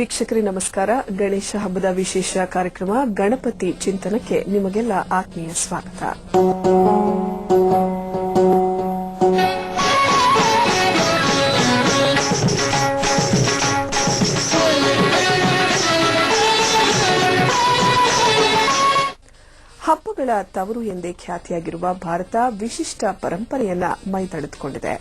ವೀಕ್ಷಕರೇ ನಮಸ್ಕಾರ. ಗಣೇಶ ಹಬ್ಬದ ವಿಶೇಷ ಕಾರ್ಯಕ್ರಮ ಗಣಪತಿ ಚಿಂತನಕ್ಕೆ ನಿಮಗೆಲ್ಲ ಆತ್ಮೀಯ ಸ್ವಾಗತ. ಹಬ್ಬಗಳ ತವರು ಎಂದೇ ಖ್ಯಾತಿಯಾಗಿರುವ ಭಾರತ ವಿಶಿಷ್ಟ ಪರಂಪರೆಯನ್ನ ಮೈತಳೆದುಕೊಂಡಿದೆ.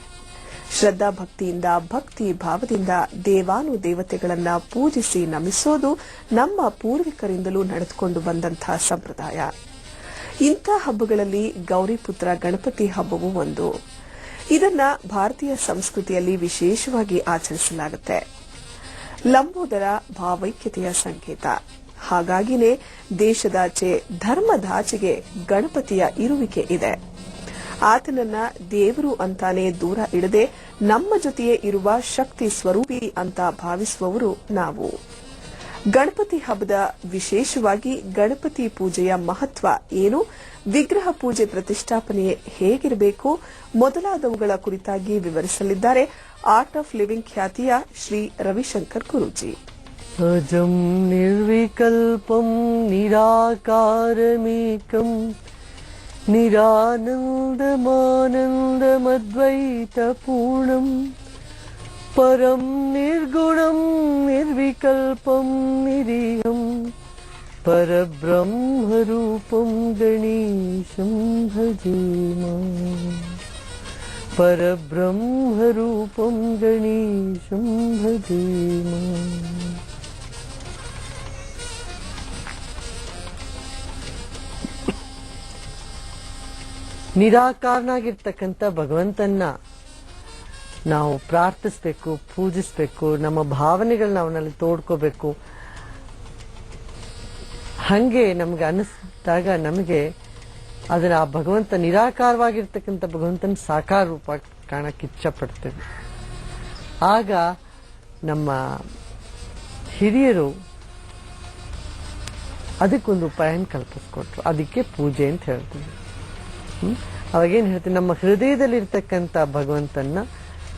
ಶ್ರದ್ಧಾ ಭಕ್ತಿಯಿಂದ ಭಕ್ತಿ ಭಾವದಿಂದ ದೇವಾನುದೇವತೆಗಳನ್ನ ಪೂಜಿಸಿ ನಮಿಸೋದು ನಮ್ಮ ಪೂರ್ವಿಕರಿಂದಲೂ ನಡೆದುಕೊಂಡು ಬಂದಂತಹ ಸಂಪ್ರದಾಯ. ಇಂಥ ಹಬ್ಬಗಳಲ್ಲಿ ಗೌರಿಪುತ್ರ ಗಣಪತಿ ಹಬ್ಬವೂ ಒಂದು. ಇದನ್ನ ಭಾರತೀಯ ಸಂಸ್ಕೃತಿಯಲ್ಲಿ ವಿಶೇಷವಾಗಿ ಆಚರಿಸಲಾಗುತ್ತೆ. ಲಂಬೋದರ ಭಾವೈಕ್ಯತೆಯ ಸಂಕೇತ. ಹಾಗಾಗಿನೇ ದೇಶದಾಚೆ ಧರ್ಮದಾಚೆಗೆ ಗಣಪತಿಯ ಇರುವಿಕೆ ಇದೆ. ಆತನನ್ನ ದೇವರು ಅಂತಾನೆ ದೂರ ಇಡದೆ ನಮ್ಮ ಜೊತೆಯೇ ಇರುವ ಶಕ್ತಿ ಸ್ವರೂಪಿ ಅಂತ ಭಾವಿಸುವವರು ನಾವು. ಗಣಪತಿ ಹಬ್ಬದ ವಿಶೇಷವಾಗಿ ಗಣಪತಿ ಪೂಜೆಯ ಮಹತ್ವ ಏನು, ವಿಗ್ರಹ ಪೂಜೆ ಪ್ರತಿಷ್ಠಾಪನೆ ಹೇಗಿರಬೇಕು ಮೊದಲಾದವುಗಳ ಕುರಿತಾಗಿ ವಿವರಿಸಲಿದ್ದಾರೆ ಆರ್ಟ್ ಆಫ್ ಲಿವಿಂಗ್ ಖ್ಯಾತಿಯ ಶ್ರೀ ರವಿಶಂಕರ್ ಗುರೂಜಿ. ಅಜಂ ನಿರ್ವಿಕಲ್ಪಂ ನಿರಾಕಾರಮೇಕಂ ನಿರಾನಂದಮಾನಂದಮದ್ವೈತಪೂರ್ಣಂ ಪರಂ ನಿರ್ಗುಣಂ ನಿರ್ವಿಕಲ್ಪಂ ನಿರೀಹಂ ಪರಬ್ರಹ್ಮರೂಪಂ ಗಣೇಶಂ ಭಜೇಮ. ಪರಬ್ರಹ್ಮರೂಪಂ ಗಣೇಶಂ ಭಜೇಮ. ನಿರಾಕಾರನಾಗಿರ್ತಕ್ಕಂಥ ಭಗವಂತನ ನಾವು ಪ್ರಾರ್ಥಿಸಬೇಕು, ಪೂಜಿಸಬೇಕು, ನಮ್ಮ ಭಾವನೆಗಳನ್ನ ಅವನಲ್ಲಿ ತೋಡ್ಕೋಬೇಕು. ಹಂಗೆ ನಮ್ಗೆ ಅನಿಸಿದಾಗ ನಮಗೆ ಅದನ್ನ ಆ ಭಗವಂತ ನಿರಾಕಾರವಾಗಿರ್ತಕ್ಕಂಥ ಭಗವಂತನ ಸಾಕಾರ ರೂಪ ಕಾಣಕ್ಕೆ ಇಚ್ಛಪಡ್ತೇವೆ. ಆಗ ನಮ್ಮ ಹಿರಿಯರು ಅದಕ್ಕೊಂದು ಉಪಾಯನ ಕಲ್ಪಿಸ್ಕೊಟ್ರು. ಅದಕ್ಕೆ ಪೂಜೆ ಅಂತ ಹೇಳ್ತೀವಿ. ಅವಾಗೇನು ಹೇಳ್ತೀವಿ, ನಮ್ಮ ಹೃದಯದಲ್ಲಿ ಇರ್ತಕ್ಕಂಥ ಭಗವಂತನ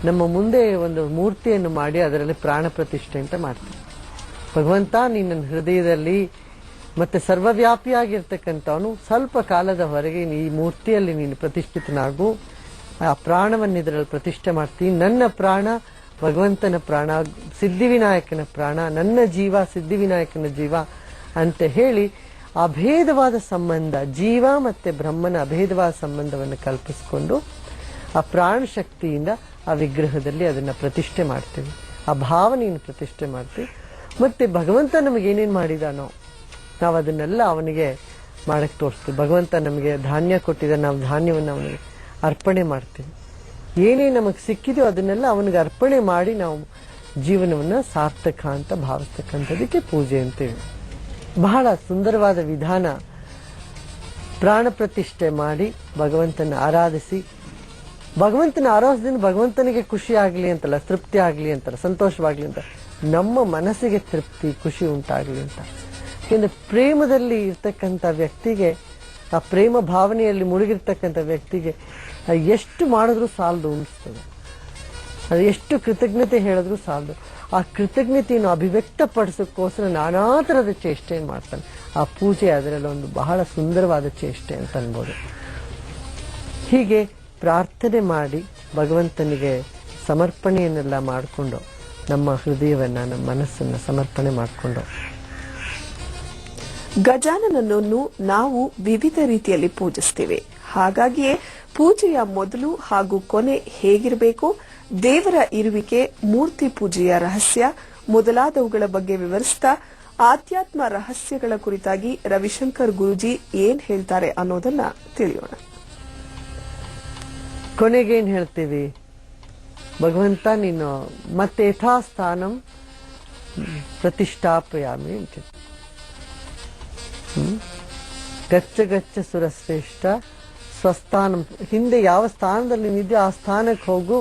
ನಮ್ಮ ಮುಂದೆ ಒಂದು ಮೂರ್ತಿಯನ್ನು ಮಾಡಿ ಅದರಲ್ಲಿ ಪ್ರಾಣ ಪ್ರತಿಷ್ಠೆ ಅಂತ ಮಾಡ್ತೀವಿ. ಭಗವಂತ ನೀನು ನನ್ನ ಹೃದಯದಲ್ಲಿ ಮತ್ತೆ ಸರ್ವವ್ಯಾಪಿಯಾಗಿರ್ತಕ್ಕಂಥವನು, ಸ್ವಲ್ಪ ಕಾಲದ ಹೊರಗೆ ಈ ಮೂರ್ತಿಯಲ್ಲಿ ನೀನು ಪ್ರತಿಷ್ಠಿತನಾಗು, ಆ ಪ್ರಾಣವನ್ನು ಇದರಲ್ಲಿ ಪ್ರತಿಷ್ಠೆ ಮಾಡ್ತೀನಿ. ನನ್ನ ಪ್ರಾಣ ಭಗವಂತನ ಪ್ರಾಣ, ಸಿದ್ಧಿವಿನಾಯಕನ ಪ್ರಾಣ, ನನ್ನ ಜೀವ ಸಿದ್ಧಿವಿನಾಯಕನ ಜೀವ ಅಂತ ಹೇಳಿ ಅಭೇದವಾದ ಸಂಬಂಧ, ಜೀವ ಮತ್ತೆ ಬ್ರಹ್ಮನ ಅಭೇದವಾದ ಸಂಬಂಧವನ್ನು ಕಲ್ಪಿಸಿಕೊಂಡು ಆ ಪ್ರಾಣ ಶಕ್ತಿಯಿಂದ ಆ ವಿಗ್ರಹದಲ್ಲಿ ಅದನ್ನ ಪ್ರತಿಷ್ಠೆ ಮಾಡ್ತೀವಿ. ಆ ಭಾವನೆಯನ್ನು ಪ್ರತಿಷ್ಠೆ ಮಾಡ್ತೀವಿ. ಮತ್ತೆ ಭಗವಂತ ನಮಗೇನೇನು ಮಾಡಿದಾನೋ ನಾವು ಅದನ್ನೆಲ್ಲ ಅವನಿಗೆ ಮಾಡಕ್ಕೆ ತೋರಿಸ್ತೀವಿ. ಭಗವಂತ ನಮಗೆ ಧಾನ್ಯ ಕೊಟ್ಟಿದ್ದ, ನಾವು ಧಾನ್ಯವನ್ನು ಅವನಿಗೆ ಅರ್ಪಣೆ ಮಾಡ್ತೀವಿ. ಏನೇ ನಮಗೆ ಸಿಕ್ಕಿದೆಯೋ ಅದನ್ನೆಲ್ಲ ಅವನಿಗೆ ಅರ್ಪಣೆ ಮಾಡಿ ನಾವು ಜೀವನವನ್ನು ಸಾರ್ಥಕ ಅಂತ ಭಾವಿಸ್ತಕ್ಕಂಥದಕ್ಕೆ ಪೂಜೆ ಅಂತೀವಿ. ಬಹಳ ಸುಂದರವಾದ ವಿಧಾನ. ಪ್ರಾಣ ಪ್ರತಿಷ್ಠೆ ಮಾಡಿ ಭಗವಂತನ ಆರಾಧಿಸಿ, ಭಗವಂತನ ಆರಾಧದಿಂದ ಭಗವಂತನಿಗೆ ಖುಷಿ ಆಗಲಿ ಅಂತಲ್ಲ, ತೃಪ್ತಿ ಆಗಲಿ ಅಂತಲ್ಲ, ಸಂತೋಷವಾಗ್ಲಿ ಅಂತ, ನಮ್ಮ ಮನಸ್ಸಿಗೆ ತೃಪ್ತಿ ಖುಷಿ ಉಂಟಾಗಲಿ ಅಂತ. ಯಾಕೆಂದ್ರೆ ಪ್ರೇಮದಲ್ಲಿ ಇರ್ತಕ್ಕಂಥ ವ್ಯಕ್ತಿಗೆ, ಆ ಪ್ರೇಮ ಭಾವನೆಯಲ್ಲಿ ಮುಳುಗಿರ್ತಕ್ಕಂಥ ವ್ಯಕ್ತಿಗೆ ಎಷ್ಟು ಮಾಡಿದ್ರೂ ಸಾಲದು ಅನಿಸ್ತದೆ. ಅದು ಎಷ್ಟು ಕೃತಜ್ಞತೆ ಹೇಳಿದ್ರು ಸಾಲದು. ಆ ಕೃತಜ್ಞತೆಯನ್ನು ಅಭಿವ್ಯಕ್ತಪಡಿಸೋಕ್ಕೋಸ್ಕರ ನಾನಾ ಥರದ ಚೇಷ್ಟೆಯನ್ನು ಮಾಡ್ತಾನೆ. ಆ ಪೂಜೆ ಅದರಲ್ಲಿ ಒಂದು ಬಹಳ ಸುಂದರವಾದ ಚೇಷ್ಟೆ ಅಂತ ಅನ್ಬೋದು. ಹೀಗೆ ಪ್ರಾರ್ಥನೆ ಮಾಡಿ ಭಗವಂತನಿಗೆ ಸಮರ್ಪಣೆಯನ್ನೆಲ್ಲ ಮಾಡಿಕೊಂಡು, ನಮ್ಮ ಹೃದಯವನ್ನ, ನಮ್ಮ ಮನಸ್ಸನ್ನ ಸಮರ್ಪಣೆ ಮಾಡಿಕೊಂಡು, ಗಜಾನನನ್ನು ನಾವು ವಿವಿಧ ರೀತಿಯಲ್ಲಿ ಪೂಜಿಸ್ತೇವೆ. ಹಾಗಾಗಿಯೇ ಪೂಜೆಯ ಮೊದಲು ಹಾಗೂ ಕೊನೆ ಹೇಗಿರಬೇಕು, ದೇವರ ಇರುವಿಕೆ, ಮೂರ್ತಿ ಪೂಜೆಯ ರಹಸ್ಯ ಮೊದಲಾದವುಗಳ ಬಗ್ಗೆ ವಿವರಿಸ್ತಾ ಆಧ್ಯಾತ್ಮ ರಹಸ್ಯಗಳ ಕುರಿತಾಗಿ ರವಿಶಂಕರ್ ಗುರೂಜಿ ಏನ್ ಹೇಳ್ತಾರೆ ಅನ್ನೋದನ್ನ ತಿಳಿಯೋಣ. ಕೊನೆಗೇನ್ ಹೇಳ್ತೀವಿ, ಭಗವಂತ ನೀನು ಮತ್ತೆ ಯಥಾಸ್ಥಾನಂ ಪ್ರತಿಷ್ಠಾಪಯಾಮಿ ಅಂತ. ಗಚ್ಚ ಗಚ್ಚ ಸುರಶ್ರೇಷ್ಠ ಸ್ವಸ್ಥಾನಂ, ಹಿಂದೆ ಯಾವ ಸ್ಥಾನದಲ್ಲಿ ನಿದ್ದೆ ಆ ಸ್ಥಾನಕ್ಕೆ ಹೋಗು,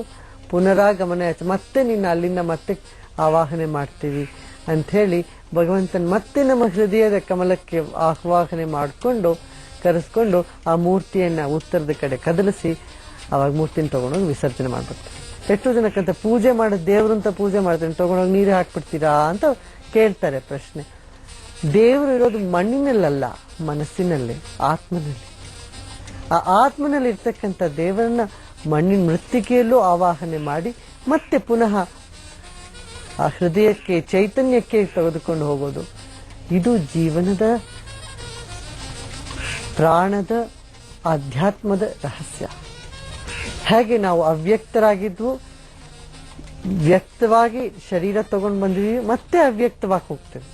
ಪುನರಾಗಮನ ಆಯ್ತು, ಮತ್ತೆ ನಿನ್ನ ಅಲ್ಲಿಂದ ಮತ್ತೆ ಆವಾಹನೆ ಮಾಡ್ತೀವಿ ಅಂತ ಹೇಳಿ ಭಗವಂತನ ಮತ್ತೆ ನಮ್ಮ ಹೃದಯದ ಕಮಲಕ್ಕೆ ಆವಾಹನೆ ಮಾಡಿಕೊಂಡು ಕರೆಸ್ಕೊಂಡು ಆ ಮೂರ್ತಿಯನ್ನ ಉತ್ತರದ ಕಡೆ ಕದಲಿಸಿ ಅವಾಗ ಮೂರ್ತಿನ ತಗೊಂಡೋಗಿ ವಿಸರ್ಜನೆ ಮಾಡ್ಬಿಡ್ತೀವಿ. ಎಷ್ಟೋ ಜನಕ್ಕಂತ ಪೂಜೆ ಮಾಡೋದು ದೇವ್ರಂತ ಪೂಜೆ ಮಾಡ್ತೀನಿ, ತಗೊಂಡೋಗಿ ನೀರು ಹಾಕ್ಬಿಡ್ತೀರಾ ಅಂತ ಕೇಳ್ತಾರೆ ಪ್ರಶ್ನೆ. ದೇವರು ಇರೋದು ಮಣ್ಣಿನಲ್ಲ, ಮನಸ್ಸಿನಲ್ಲಿ, ಆತ್ಮನಲ್ಲಿ. ಆ ಆತ್ಮನಲ್ಲಿ ಇರ್ತಕ್ಕಂಥ ದೇವರನ್ನ ಮಣ್ಣಿನ ಮೃತ್ತಿಕೆಯಲ್ಲೂ ಆವಾಹನೆ ಮಾಡಿ ಮತ್ತೆ ಪುನಃ ಆ ಹೃದಯಕ್ಕೆ, ಚೈತನ್ಯಕ್ಕೆ ತೆಗೆದುಕೊಂಡು ಹೋಗೋದು. ಇದು ಜೀವನದ, ಪ್ರಾಣದ, ಆಧ್ಯಾತ್ಮದ ರಹಸ್ಯ. ಹೇಗೆ ನಾವು ಅವ್ಯಕ್ತರಾಗಿದ್ವು, ವ್ಯಕ್ತವಾಗಿ ಶರೀರ ತಗೊಂಡು ಬಂದಿದ್ದೀವಿ, ಮತ್ತೆ ಅವ್ಯಕ್ತವಾಗಿ ಹೋಗ್ತೇವೆ.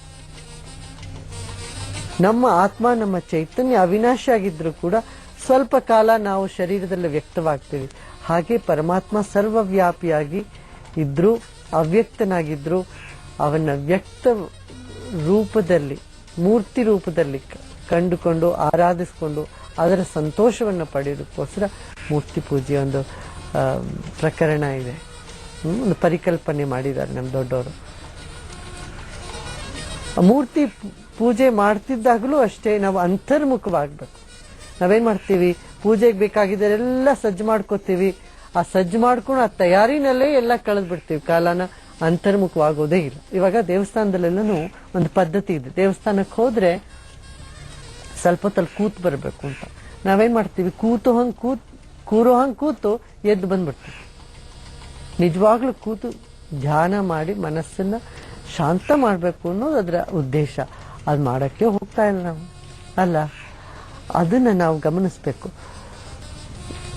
ನಮ್ಮ ಆತ್ಮ, ನಮ್ಮ ಚೈತನ್ಯ ಅವಿನಾಶಿ ಆಗಿದ್ರು ಕೂಡ ಸ್ವಲ್ಪ ಕಾಲ ನಾವು ಶರೀರದಲ್ಲಿ ವ್ಯಕ್ತವಾಗ್ತೀವಿ. ಹಾಗೆ ಪರಮಾತ್ಮ ಸರ್ವವ್ಯಾಪಿಯಾಗಿ ಇದ್ರು, ಅವ್ಯಕ್ತನಾಗಿದ್ರು, ಅವನ ವ್ಯಕ್ತ ರೂಪದಲ್ಲಿ, ಮೂರ್ತಿ ರೂಪದಲ್ಲಿ ಕಂಡುಕೊಂಡು ಆರಾಧಿಸಿಕೊಂಡು ಅದರ ಸಂತೋಷವನ್ನು ಪಡೆಯೋದಕ್ಕೋಸ್ಕರ ಮೂರ್ತಿ ಪೂಜೆಯ ಒಂದು ಪ್ರಕರಣ ಇದೆ, ಒಂದು ಪರಿಕಲ್ಪನೆ ಮಾಡಿದ್ದಾರೆ ನಮ್ಮ ದೊಡ್ಡವರು. ಮೂರ್ತಿ ಪೂಜೆ ಮಾಡ್ತಿದ್ದಾಗಲೂ ಅಷ್ಟೇ ನಾವು ಅಂತರ್ಮುಖವಾಗಬೇಕು. ನಾವೇನ್ ಮಾಡ್ತೀವಿ, ಪೂಜೆಗೆ ಬೇಕಾಗಿದ್ದೆಲ್ಲ ಸಜ್ಜು ಮಾಡ್ಕೋತೀವಿ. ಆ ಸಜ್ಜು ಮಾಡ್ಕೊಂಡು ಆ ತಯಾರಿನಲ್ಲೇ ಎಲ್ಲ ಕಳೆದು ಬಿಡ್ತೀವಿ, ಕಾಲನ ಅಂತರ್ಮುಖವಾಗೋದೇ ಇಲ್ಲ. ಇವಾಗ ದೇವಸ್ಥಾನದಲ್ಲೆಲ್ಲೂ ಒಂದು ಪದ್ಧತಿ ಇದೆ, ದೇವಸ್ಥಾನಕ್ಕೆ ಹೋದ್ರೆ ಸ್ವಲ್ಪ ಹೊತ್ತಲ್ಲಿ ಕೂತು ಬರಬೇಕು ಅಂತ. ನಾವೇನ್ ಮಾಡ್ತೀವಿ, ಕೂರೋ ಹಂಗೆ ಕೂತು ಎದ್ದು ಬಂದ್ಬಿಡ್ತೀವಿ. ನಿಜವಾಗ್ಲೂ ಕೂತು ಧ್ಯಾನ ಮಾಡಿ ಮನಸ್ಸನ್ನ ಶಾಂತ ಮಾಡಬೇಕು ಅನ್ನೋದು ಅದರ ಉದ್ದೇಶ. ಅದು ಮಾಡಕ್ಕೆ ಹೋಗ್ತಾ ಇಲ್ಲ ನಾವು, ಅಲ್ಲ, ಅದನ್ನ ನಾವು ಗಮನಿಸ್ಬೇಕು.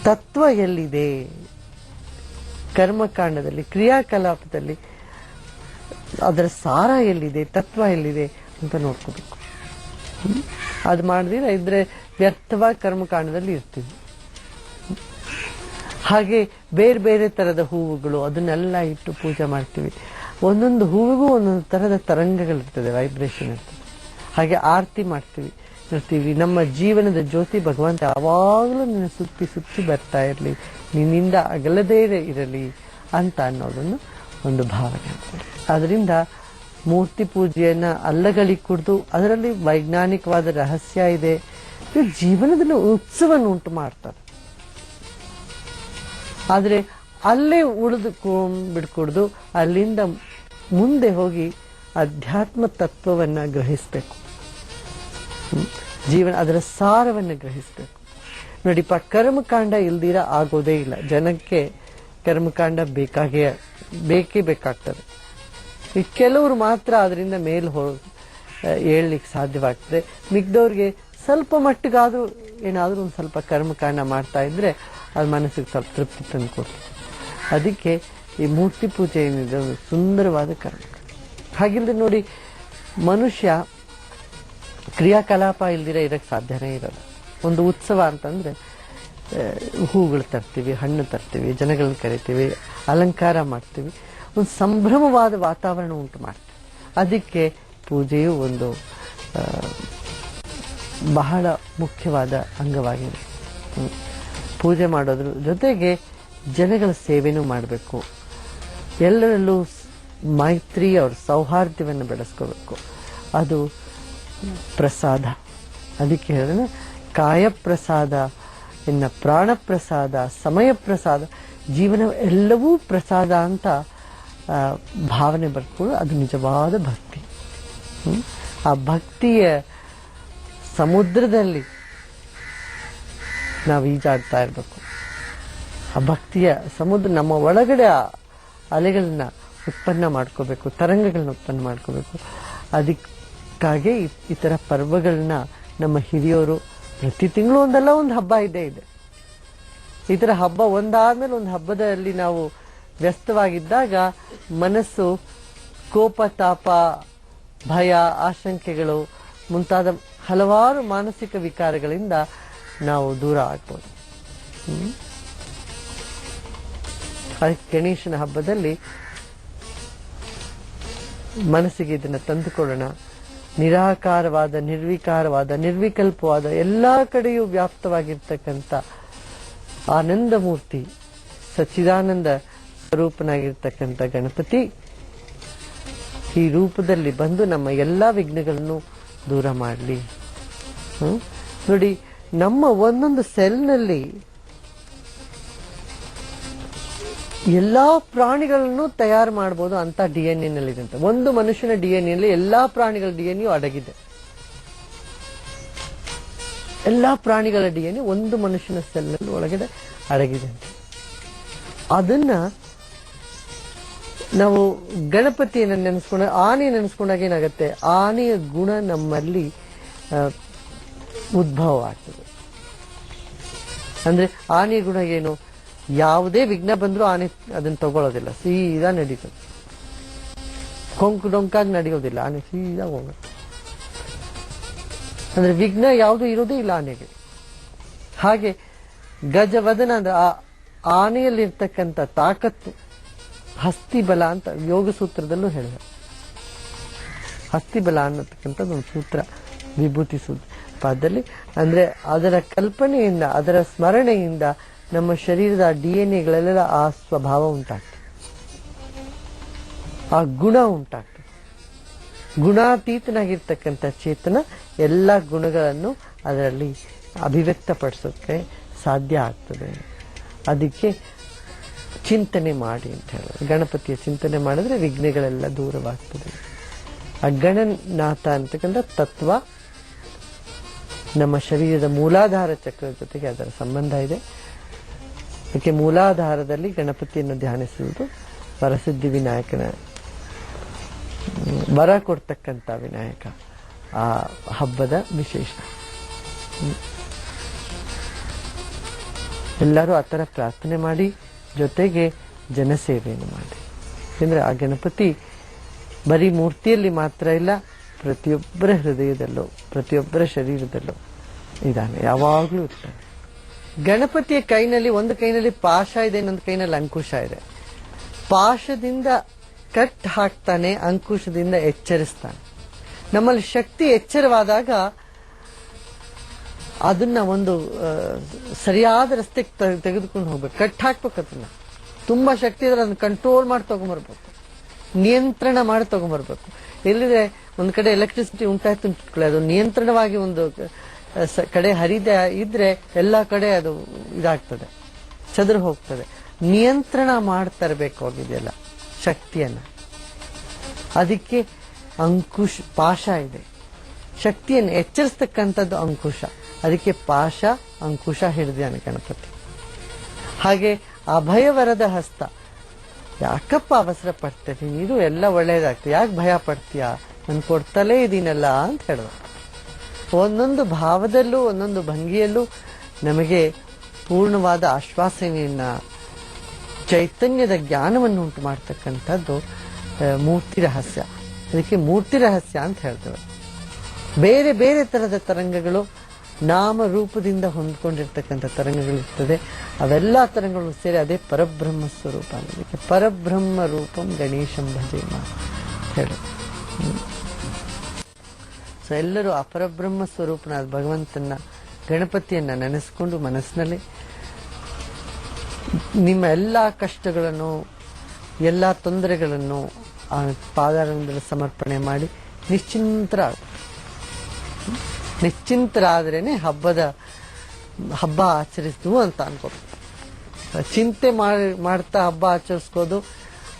ತತ್ವ ಎಲ್ಲಿದೆ ಕರ್ಮಕಾಂಡದಲ್ಲಿ, ಕ್ರಿಯಾಕಲಾಪದಲ್ಲಿ, ಅದರ ಸಾರ ಎಲ್ಲಿದೆ, ತತ್ವ ಎಲ್ಲಿದೆ ಅಂತ ನೋಡ್ಕೋಬೇಕು. ಅದು ಮಾಡಿದ್ರೆ ಇದ್ರೆ ವ್ಯರ್ಥವಾಗಿ ಕರ್ಮಕಾಂಡದಲ್ಲಿ ಇರ್ತೀವಿ. ಹಾಗೆ ಬೇರೆ ಬೇರೆ ತರದ ಹೂವುಗಳು ಅದನ್ನೆಲ್ಲ ಇಟ್ಟು ಪೂಜೆ ಮಾಡ್ತೀವಿ. ಒಂದೊಂದು ಹೂವಿಗೂ ಒಂದೊಂದು ತರದ ತರಂಗಗಳಿರ್ತದೆ, ವೈಬ್ರೇಷನ್ ಇರ್ತದೆ. ಹಾಗೆ ಆರತಿ ಇರ್ತೀವಿ. ನಮ್ಮ ಜೀವನದ ಜ್ಯೋತಿ ಭಗವಂತ ಯಾವಾಗಲೂ ನಿನ್ನ ಸುತ್ತಿ ಸುತ್ತಿ ಬರ್ತಾ ಇರಲಿ, ನಿನ್ನಿಂದ ಅಗಲದೇ ಇರಲಿ ಅಂತ ಅನ್ನೋದನ್ನು ಒಂದು ಭಾವನೆ. ಅದರಿಂದ ಮೂರ್ತಿ ಪೂಜೆಯನ್ನ ಅಲ್ಲಗಳಿ ಕುಡಿದು ಅದರಲ್ಲಿ ವೈಜ್ಞಾನಿಕವಾದ ರಹಸ್ಯ ಇದೆ. ಜೀವನದಲ್ಲಿ ಉತ್ಸವವನ್ನು ಉಂಟು ಮಾಡ್ತಾರೆ. ಆದ್ರೆ ಅಲ್ಲೇ ಬಿಡ್ಕೊಡ್ದು ಅಲ್ಲಿಂದ ಮುಂದೆ ಹೋಗಿ ಅಧ್ಯಾತ್ಮ ತತ್ವವನ್ನ ಗ್ರಹಿಸ್ಬೇಕು. ಜೀವನ ಅದರ ಸಾರವನ್ನು ಗ್ರಹಿಸ್ಬೇಕು. ನೋಡಿಪ್ಪ, ಕರ್ಮಕಾಂಡ ಇಲ್ದಿರ ಆಗೋದೇ ಇಲ್ಲ. ಜನಕ್ಕೆ ಕರ್ಮಕಾಂಡ ಬೇಕೇ ಬೇಕಾಗ್ತದೆ. ಈ ಕೆಲವರು ಮಾತ್ರ ಅದರಿಂದ ಮೇಲೆ ಏಳ್ಲಿಕ್ಕೆ ಸಾಧ್ಯವಾಗ್ತದೆ. ಮಿಕ್ದವ್ರಿಗೆ ಸ್ವಲ್ಪ ಮಟ್ಟಿಗಾದ್ರೂ ಏನಾದ್ರೂ ಒಂದು ಸ್ವಲ್ಪ ಕರ್ಮಕಾಂಡ ಮಾಡ್ತಾ ಇದ್ರೆ ಅದು ಮನಸ್ಸಿಗೆ ಸ್ವಲ್ಪ ತೃಪ್ತಿ ತಂದು ಕೊಡ್ತದೆ. ಅದಕ್ಕೆ ಈ ಮೂರ್ತಿ ಪೂಜೆ ಏನಿದೆ ಒಂದು ಸುಂದರವಾದ ಕರ್ಮ. ಹಾಗಿಲ್ಲದೆ ನೋಡಿ, ಮನುಷ್ಯ ಕ್ರಿಯಾಕಲಾಪ ಇಲ್ದಿರ ಇರಕ್ಕೆ ಸಾಧ್ಯನೇ ಇರಲ್ಲ. ಒಂದು ಉತ್ಸವ ಅಂತಂದ್ರೆ ಹೂಗಳು ತರ್ತೀವಿ, ಹಣ್ಣು ತರ್ತೀವಿ, ಜನಗಳನ್ನ ಕರಿತೀವಿ, ಅಲಂಕಾರ ಮಾಡ್ತೀವಿ, ಒಂದು ಸಂಭ್ರಮವಾದ ವಾತಾವರಣ ಉಂಟು ಮಾಡ್ತೀವಿ. ಅದಕ್ಕೆ ಪೂಜೆಯು ಒಂದು ಬಹಳ ಮುಖ್ಯವಾದ ಅಂಗವಾಗಿದೆ. ಪೂಜೆ ಮಾಡೋದ್ರ ಜೊತೆಗೆ ಜನಗಳ ಸೇವೆನೂ ಮಾಡಬೇಕು. ಎಲ್ಲರಲ್ಲೂ ಮೈತ್ರಿ, ಅವ್ರ ಸೌಹಾರ್ದವನ್ನು ಬೆಳೆಸ್ಕೋಬೇಕು. ಅದು ಪ್ರಸಾದ. ಅದಕ್ಕೆ ಹೇಳಿದ್ರೆ ಕಾಯ ಪ್ರಸಾದ, ಇನ್ನ ಪ್ರಾಣ ಪ್ರಸಾದ, ಸಮಯ ಪ್ರಸಾದ, ಜೀವನ ಎಲ್ಲವೂ ಪ್ರಸಾದ ಅಂತ ಭಾವನೆ ಬರ್ಕೊಂಡು ಅದು ನಿಜವಾದ ಭಕ್ತಿ. ಆ ಭಕ್ತಿಯ ಸಮುದ್ರದಲ್ಲಿ ನಾವು ಈಜಾಡ್ತಾ ಇರಬೇಕು. ಆ ಭಕ್ತಿಯ ಸಮುದ್ರ ನಮ್ಮ ಒಳಗಡೆ ಅಲೆಗಳನ್ನ ಉತ್ಪನ್ನ ಮಾಡ್ಕೋಬೇಕು, ತರಂಗಗಳನ್ನ ಉತ್ಪನ್ನ ಮಾಡ್ಕೋಬೇಕು. ಅದಕ್ಕಾಗಿ ಈ ತರ ಪರ್ವಗಳನ್ನ ನಮ್ಮ ಹಿರಿಯವರು ಪ್ರತಿ ತಿಂಗಳು ಒಂದಲ್ಲ ಒಂದು ಹಬ್ಬ ಇದೆ. ಈ ತರ ಹಬ್ಬ ಒಂದಾದ್ಮೇಲೆ ಒಂದು ಹಬ್ಬದಲ್ಲಿ ನಾವು ವ್ಯಸ್ತವಾಗಿದ್ದಾಗ ಮನಸ್ಸು ಕೋಪ, ತಾಪ, ಭಯ, ಆಶಂಕೆಗಳು ಮುಂತಾದ ಹಲವಾರು ಮಾನಸಿಕ ವಿಕಾರಗಳಿಂದ ನಾವು ದೂರ ಆಗ್ಬೋದು. ಗಣೇಶನ ಹಬ್ಬದಲ್ಲಿ ಮನಸ್ಸಿಗೆ ಇದನ್ನ ತಂದುಕೊಳ್ಳೋಣ. ನಿರಾಕಾರವಾದ, ನಿರ್ವಿಕಾರವಾದ, ನಿರ್ವಿಕಲ್ಪವಾದ ಎಲ್ಲಾ ಕಡೆಯೂ ವ್ಯಾಪ್ತವಾಗಿರ್ತಕ್ಕಂಥ ಆನಂದ ಮೂರ್ತಿ, ಸಚ್ಚಿದಾನಂದ ಸ್ವರೂಪನಾಗಿರ್ತಕ್ಕಂಥ ಗಣಪತಿ ಈ ರೂಪದಲ್ಲಿ ಬಂದು ನಮ್ಮ ಎಲ್ಲಾ ವಿಘ್ನಗಳನ್ನು ದೂರ ಮಾಡಲಿ. ನೋಡಿ, ನಮ್ಮ ಒಂದೊಂದು ಸೆಲ್ನಲ್ಲಿ ಎಲ್ಲಾ ಪ್ರಾಣಿಗಳನ್ನು ತಯಾರು ಮಾಡಬಹುದು ಅಂತ DNA ನಲ್ಲಿ ಇದೆ. ಒಂದು ಮನುಷ್ಯನ DNA ನಲ್ಲಿ ಎಲ್ಲಾ ಪ್ರಾಣಿಗಳ DNA ಅಡಗಿದೆ. ಎಲ್ಲಾ ಪ್ರಾಣಿಗಳ DNA ಒಂದು ಮನುಷ್ಯನ ಸೆಲ್ ನಲ್ಲಿ ಒಳಗಡೆ ಅಡಗಿದೆ. ಅದನ್ನ ನಾವು ಗಣಪತಿಯನ್ನು ನೆನೆಸ್ಕೊಂಡ, ಆನೆ ನೆನೆಸ್ಕೊಂಡಾಗ ಏನಾಗುತ್ತೆ, ಆನೆಯ ಗುಣ ನಮ್ಮಲ್ಲಿ ಉದ್ಭವ ಆಗ್ತದೆ. ಅಂದ್ರೆ ಆನೆಯ ಗುಣ ಏನು, ಯಾವುದೇ ವಿಘ್ನ ಬಂದ್ರೂ ಆನೆ ಅದನ್ನ ತಗೊಳ್ಳೋದಿಲ್ಲ, ಸೀದಾ ನಡೀತದೆ. ಕೊಂಕು ಡೊಂಕಾಗಿ ನಡೆಯೋದಿಲ್ಲ, ಆನೆ ಸೀದಾ ಹೋಗುತ್ತೆ. ಅಂದ್ರೆ ವಿಘ್ನ ಯಾವುದು ಇರೋದೇ ಇಲ್ಲ ಆನೆಗೆ. ಹಾಗೆ ಗಜವದನ ಅಂದ್ರೆ ಆ ಆನೆಯಲ್ಲಿರ್ತಕ್ಕಂಥ ತಾಕತ್ತು, ಹಸ್ತಿಬಲ ಅಂತ ಯೋಗ ಸೂತ್ರದಲ್ಲೂ ಹೇಳಿದೆ. ಹಸ್ತಿಬಲ ಅನ್ನತಕ್ಕಂಥದ್ದು ಒಂದು ಸೂತ್ರ ವಿಭೂತಿ ಸೂತ್ರ ಪಾದದಲ್ಲಿ. ಅಂದ್ರೆ ಅದರ ಕಲ್ಪನೆಯಿಂದ, ಅದರ ಸ್ಮರಣೆಯಿಂದ ನಮ್ಮ ಶರೀರದ DNA ಆ ಸ್ವಭಾವ ಉಂಟಾಗ್ತದೆ, ಆ ಗುಣ ಉಂಟಾಗ್ತದೆ. ಗುಣಾತೀತನಾಗಿರ್ತಕ್ಕಂಥ ಚೇತನ ಎಲ್ಲ ಗುಣಗಳನ್ನು ಅದರಲ್ಲಿ ಅಭಿವ್ಯಕ್ತಪಡಿಸೋಕೆ ಸಾಧ್ಯ ಆಗ್ತದೆ. ಅದಕ್ಕೆ ಚಿಂತನೆ ಮಾಡಿ ಅಂತ ಹೇಳೋದು. ಗಣಪತಿಯ ಚಿಂತನೆ ಮಾಡಿದ್ರೆ ವಿಘ್ನಗಳೆಲ್ಲ ದೂರವಾಗ್ತದೆ. ಆ ಗಣನಾಥ ಅಂತಕ್ಕಂಥ ತತ್ವ ನಮ್ಮ ಶರೀರದ ಮೂಲಾಧಾರ ಚಕ್ರದ ಜೊತೆಗೆ ಅದರ ಸಂಬಂಧ ಇದೆ. ಅದಕ್ಕೆ ಮೂಲಾಧಾರದಲ್ಲಿ ಗಣಪತಿಯನ್ನು ಧ್ಯಾನಿಸುವುದು ವರಸಿದ್ಧಿ ವಿನಾಯಕನ ವರ ಕೊಡ್ತಕ್ಕಂಥ ವಿನಾಯಕ ಆ ಹಬ್ಬದ ವಿಶೇಷ. ಎಲ್ಲರೂ ಆ ಥರ ಪ್ರಾರ್ಥನೆ ಮಾಡಿ, ಜೊತೆಗೆ ಜನಸೇವೆಯನ್ನು ಮಾಡಿ. ಯಾಕಂದ್ರೆ ಆ ಗಣಪತಿ ಬರೀ ಮೂರ್ತಿಯಲ್ಲಿ ಮಾತ್ರ ಇಲ್ಲ, ಪ್ರತಿಯೊಬ್ಬರ ಹೃದಯದಲ್ಲೂ ಪ್ರತಿಯೊಬ್ಬರ ಶರೀರದಲ್ಲೂ ಇದ್ದಾನೆ, ಯಾವಾಗಲೂ ಇರ್ತಾನೆ. ಗಣಪತಿಯ ಕೈನಲ್ಲಿ, ಒಂದು ಕೈನಲ್ಲಿ ಪಾಶ ಇದೆ, ಇನ್ನೊಂದು ಕೈನಲ್ಲಿ ಅಂಕುಶ ಇದೆ. ಪಾಶದಿಂದ ಕಟ್ ಹಾಕ್ತಾನೆ, ಅಂಕುಶದಿಂದ ಎಚ್ಚರಿಸ್ತಾನೆ. ನಮ್ಮಲ್ಲಿ ಶಕ್ತಿ ಎಚ್ಚರವಾದಾಗ ಅದನ್ನ ಒಂದು ಸರಿಯಾದ ರಸ್ತೆಗೆ ತೆಗೆದುಕೊಂಡು ಹೋಗ್ಬೇಕು, ಕಟ್ ಹಾಕ್ಬೇಕು. ಅದನ್ನ ತುಂಬಾ ಶಕ್ತಿ ಇದ್ರೆ ಅದನ್ನ ಕಂಟ್ರೋಲ್ ಮಾಡಿ ತಗೊಂಡ್ಬರ್ಬೇಕು, ನಿಯಂತ್ರಣ ಮಾಡಿ ತಗೊಂಡ್ಬರ್ಬೇಕು. ಎಲ್ಲಿದೆ ಒಂದ್ ಕಡೆ ಎಲೆಕ್ಟ್ರಿಸಿಟಿ ಉಂಟಾಯ್ತು ಅಂತ ಅದು ನಿಯಂತ್ರಣವಾಗಿ ಒಂದು ಕಡೆ ಹರಿದ ಇದ್ರೆ ಎಲ್ಲ ಕಡೆ ಅದು ಇದಾಗ್ತದೆ, ಚದುರು ಹೋಗ್ತದೆ. ನಿಯಂತ್ರಣ ಮಾಡ್ತರಬೇಕು ಹೋಗಿದೆಯಲ್ಲ ಶಕ್ತಿಯನ್ನ. ಅದಕ್ಕೆ ಅಂಕುಶ, ಪಾಶ ಇದೆ. ಶಕ್ತಿಯನ್ನು ಎಚ್ಚರಿಸ್ತಕ್ಕಂಥದ್ದು ಅಂಕುಶ. ಅದಕ್ಕೆ ಪಾಶ, ಅಂಕುಶ ಹಿಡಿದಾನೆ ಗಣಪತಿ. ಹಾಗೆ ಅಭಯವರದ ಹಸ್ತ. ಯಾಕಪ್ಪ ಅವಸರ ಪಡ್ತೇನೆ, ಇದು ಎಲ್ಲ ಒಳ್ಳೇದಾಗ್ತದೆ, ಯಾಕೆ ಭಯ ಪಡ್ತೀಯಾ, ನಾನು ಕೊಡ್ತಲೇ ಇದೀನಲ್ಲ ಅಂತ ಹೇಳಿದ. ಒಂದೊಂದು ಭಾವದಲ್ಲೂ ಒಂದೊಂದು ಭಂಗಿಯಲ್ಲೂ ನಮಗೆ ಪೂರ್ಣವಾದ ಆಶ್ವಾಸನೆಯನ್ನ, ಚೈತನ್ಯದ ಜ್ಞಾನವನ್ನು ಉಂಟು ಮಾಡ್ತಕ್ಕಂಥದ್ದು ಮೂರ್ತಿ ರಹಸ್ಯ. ಅದಕ್ಕೆ ಮೂರ್ತಿ ರಹಸ್ಯ ಅಂತ ಹೇಳ್ತೇವೆ. ಬೇರೆ ಬೇರೆ ತರದ ತರಂಗಗಳು, ನಾಮ ರೂಪದಿಂದ ಹೊಂದ್ಕೊಂಡಿರ್ತಕ್ಕಂಥ ತರಂಗಗಳಿರ್ತದೆ. ಅವೆಲ್ಲ ತರಂಗಗಳು ಸೇರಿ ಅದೇ ಪರಬ್ರಹ್ಮ ಸ್ವರೂಪ. ಅದಕ್ಕೆ ಪರಬ್ರಹ್ಮ ರೂಪಂ ಗಣೇಶಂ ಭಜೇಮ ಹೇಳು. ಸೊ ಎಲ್ಲರೂ ಆ ಪರಬ್ರಹ್ಮ ಸ್ವರೂಪನಾದ ಭಗವಂತನ, ಗಣಪತಿಯನ್ನ ನೆನೆಸ್ಕೊಂಡು ಮನಸ್ಸಿನಲ್ಲಿ ನಿಮ್ಮ ಎಲ್ಲ ಕಷ್ಟಗಳನ್ನು, ಎಲ್ಲ ತೊಂದರೆಗಳನ್ನು ಆ ಪಾದಾರವಿಂದದಲ್ಲಿ ಸಮರ್ಪಣೆ ಮಾಡಿ ನಿಶ್ಚಿಂತರಾದ್ರೇನೆ ಹಬ್ಬ ಆಚರಿಸಿದ್ವು ಅಂತ ಅನ್ಕೋಬೇಕು. ಚಿಂತೆ ಮಾಡ್ತಾ ಹಬ್ಬ ಆಚರಿಸ್ಕೋದು,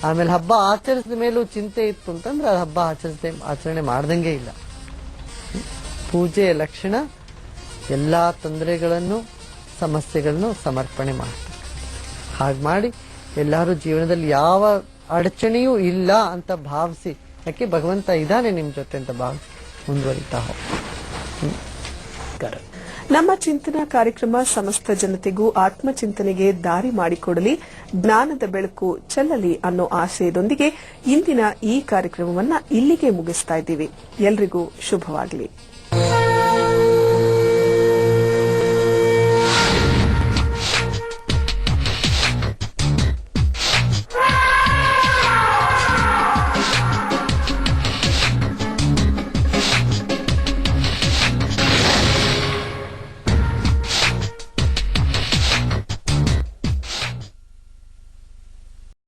ಆಮೇಲೆ ಹಬ್ಬ ಆಚರಿಸಿದ ಮೇಲೂ ಚಿಂತೆ ಇತ್ತು ಅಂತಂದ್ರೆ ಅದು ಹಬ್ಬ ಆಚರಣೆ ಮಾಡ್ದಂಗೆ ಇಲ್ಲ. ಪೂಜೆಯ ಲಕ್ಷಣ ಎಲ್ಲಾ ತೊಂದರೆಗಳನ್ನು, ಸಮಸ್ಯೆಗಳನ್ನು ಸಮರ್ಪಣೆ ಮಾಡ್ತಾರೆ. ಹಾಗೆ ಮಾಡಿ ಎಲ್ಲರೂ ಜೀವನದಲ್ಲಿ ಯಾವ ಅಡಚಣೆಯೂ ಇಲ್ಲ ಅಂತ ಭಾವಿಸಿ, ಯಾಕೆ ಭಗವಂತ ಇದ್ದಾನೆ ನಿಮ್ ಜೊತೆ ಅಂತ ಭಾವಿಸಿ ಮುಂದುವರಿತಾ ಹೋಗಿ. ನಮ್ಮ ಚಿಂತನಾ ಕಾರ್ಯಕ್ರಮ ಸಮಸ್ತ ಜನತೆಗೂ ಆತ್ಮಚಿಂತನೆಗೆ ದಾರಿ ಮಾಡಿಕೊಡಲಿ, ಜ್ಞಾನದ ಬೆಳಕು ಚೆಲ್ಲಲಿ ಅನ್ನೋ ಆಶಯದೊಂದಿಗೆ ಇಂದಿನ ಈ ಕಾರ್ಯಕ್ರಮವನ್ನ ಇಲ್ಲಿಗೆ ಮುಗಿಸ್ತಾ ಇದ್ದೀವಿ. ಎಲ್ರಿಗೂ ಶುಭವಾಗಲಿ.